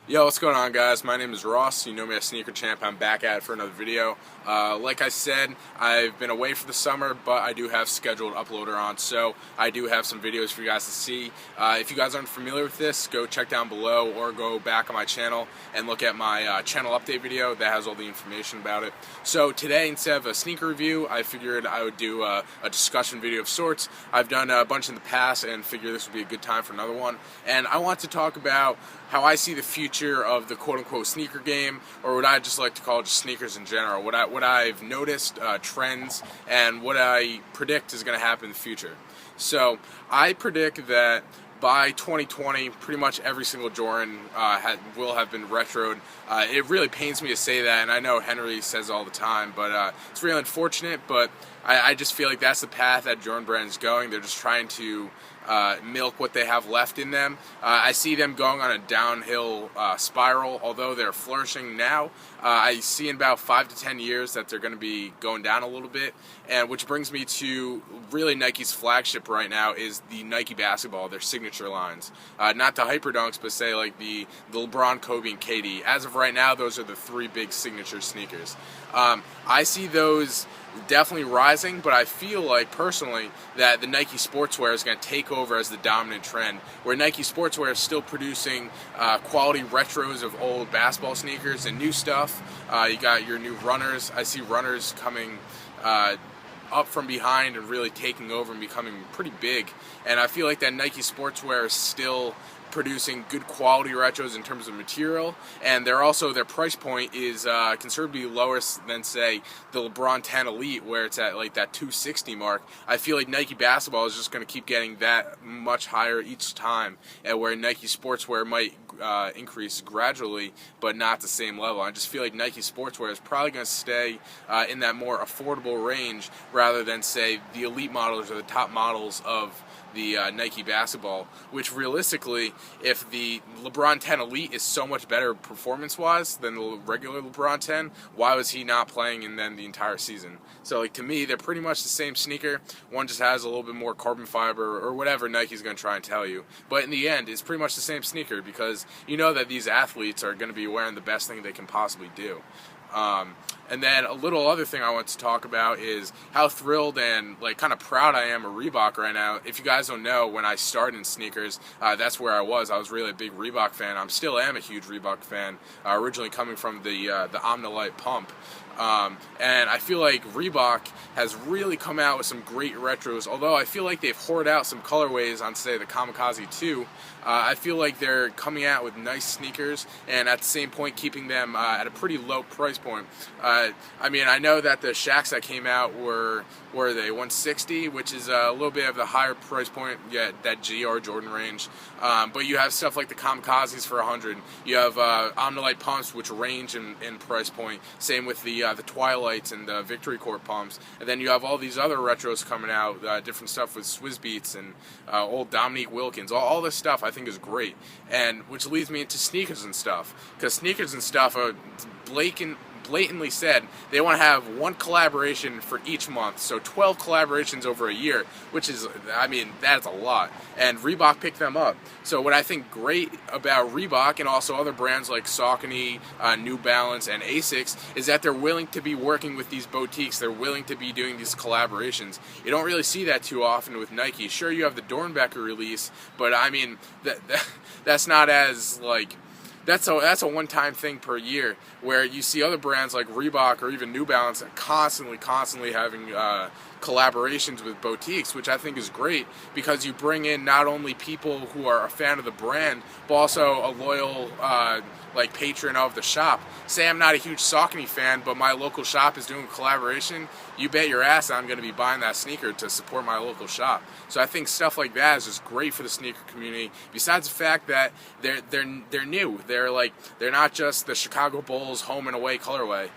Yo, what's going on, guys? My name is Ross. You know me as SneakerChamp. I'm back at it for another video. Like I said, I've been away for the summer, but I do have scheduled uploader on, so I do have some videos for you guys to see. If you guys aren't familiar with this, go check down below or go back on my channel and look at my channel update video that has all the information about it. So today, instead of a sneaker review, I figured I would do a discussion video of sorts. I've done a bunch in the past and figured this would be a good time for another one. And I want to talk about how I see the future of the quote-unquote sneaker game, or what I just like to call just sneakers in general. What I've noticed, trends, and what I predict is going to happen in the future. So I predict that by 2020, pretty much every single Jordan will have been retroed. It really pains me to say that, and I know Henry says it all the time, but it's really unfortunate, but I just feel like that's the path that Jordan brand is going. They're just trying to milk what they have left in them. I see them going on a downhill spiral, although they're flourishing now. I see in about 5 to 10 years that they're going to be going down a little bit, and which brings me to really Nike's flagship right now is the Nike basketball, their signature lines. Not the Hyper Dunks, but say like the LeBron, Kobe, and KD. As of right now, those are the three big signature sneakers. I see those definitely rising, but I feel like personally that the Nike sportswear is going to take over as the dominant trend, where Nike sportswear is still producing quality retros of old basketball sneakers and new stuff. You got your new runners. I see runners coming up from behind and really taking over and becoming pretty big, and I feel like that Nike sportswear is still producing good quality retros in terms of material, and their price point is considerably lower than say the LeBron 10 Elite, where it's at like that $260 mark. I feel like Nike basketball is just going to keep getting that much higher each time, and where Nike sportswear might increase gradually, but not the same level. I just feel like Nike sportswear is probably going to stay in that more affordable range rather than say the elite models or the top models of the Nike basketball, which realistically, if the LeBron 10 Elite is so much better performance-wise than the regular LeBron 10, why was he not playing in them the entire season? So like to me, they're pretty much the same sneaker. One just has a little bit more carbon fiber or whatever Nike's going to try and tell you. But in the end, it's pretty much the same sneaker because you know that these athletes are going to be wearing the best thing they can possibly do. And then a little other thing I want to talk about is how thrilled and like kind of proud I am of Reebok right now. If you guys don't know, when I started in sneakers, that's where I was. I was really a big Reebok fan. I still am a huge Reebok fan, originally coming from the Omnilite pump. And I feel like Reebok has really come out with some great retros, although I feel like they've hoarded out some colorways on, say, the Kamikaze 2. I feel like they're coming out with nice sneakers and at the same point keeping them at a pretty low price point. I mean, I know that the Shaqs that came out were they 160, which is a little bit of the higher price point, yeah, that GR Jordan range. But you have stuff like the Kamikazes for 100. You have Omnilite pumps, which range in price point. Same with the Twilights and the Victory Court pumps. And then you have all these other retros coming out, different stuff with Swizz Beats and old Dominique Wilkins. All this stuff I think is great, and which leads me into sneakers and stuff, because sneakers and stuff are blatantly said they want to have one collaboration for each month, so 12 collaborations over a year, which is, I mean, that's a lot, and Reebok picked them up. So what I think great about Reebok and also other brands like Saucony, New Balance, and Asics is that they're willing to be working with these boutiques. They're willing to be doing these collaborations. You don't really see that too often with Nike. Sure, you have the Dornbecker release, but I mean that's not as like that's a one-time thing per year, where you see other brands like Reebok or even New Balance constantly having collaborations with boutiques, which I think is great because you bring in not only people who are a fan of the brand, but also a loyal like patron of the shop. Say I'm not a huge Saucony fan, but my local shop is doing a collaboration, you bet your ass I'm going to be buying that sneaker to support my local shop. So I think stuff like that is just great for the sneaker community. Besides the fact that they're new, they're not just the Chicago Bulls home and away colorway.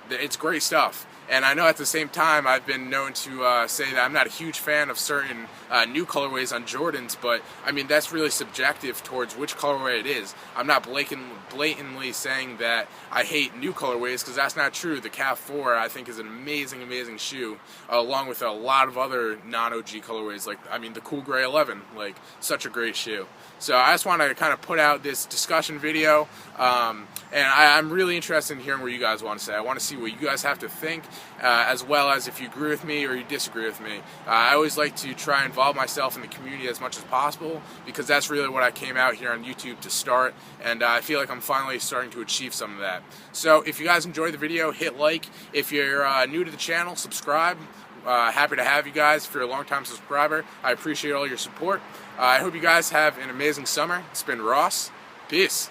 It's great stuff. And I know at the same time I've been known to say that I'm not a huge fan of certain new colorways on Jordans, but I mean that's really subjective towards which colorway it is. I'm not blatantly saying that I hate new colorways, because that's not true. The Calf 4 I think is an amazing shoe, along with a lot of other non-OG colorways, like I mean the Cool Gray 11, like such a great shoe. So I just want to kind of put out this discussion video, and I'm really interested in hearing what you guys want to say. I want to see what you guys have to think, as well as if you agree with me or you disagree with me. I always like to try and involve myself in the community as much as possible, because that's really what I came out here on YouTube to start, and I feel like I'm finally starting to achieve some of that. So if you guys enjoyed the video, hit like. If you're new to the channel, subscribe. Happy to have you guys. If you're a long-time subscriber, I appreciate all your support. I hope you guys have an amazing summer. It's been Ross. Peace.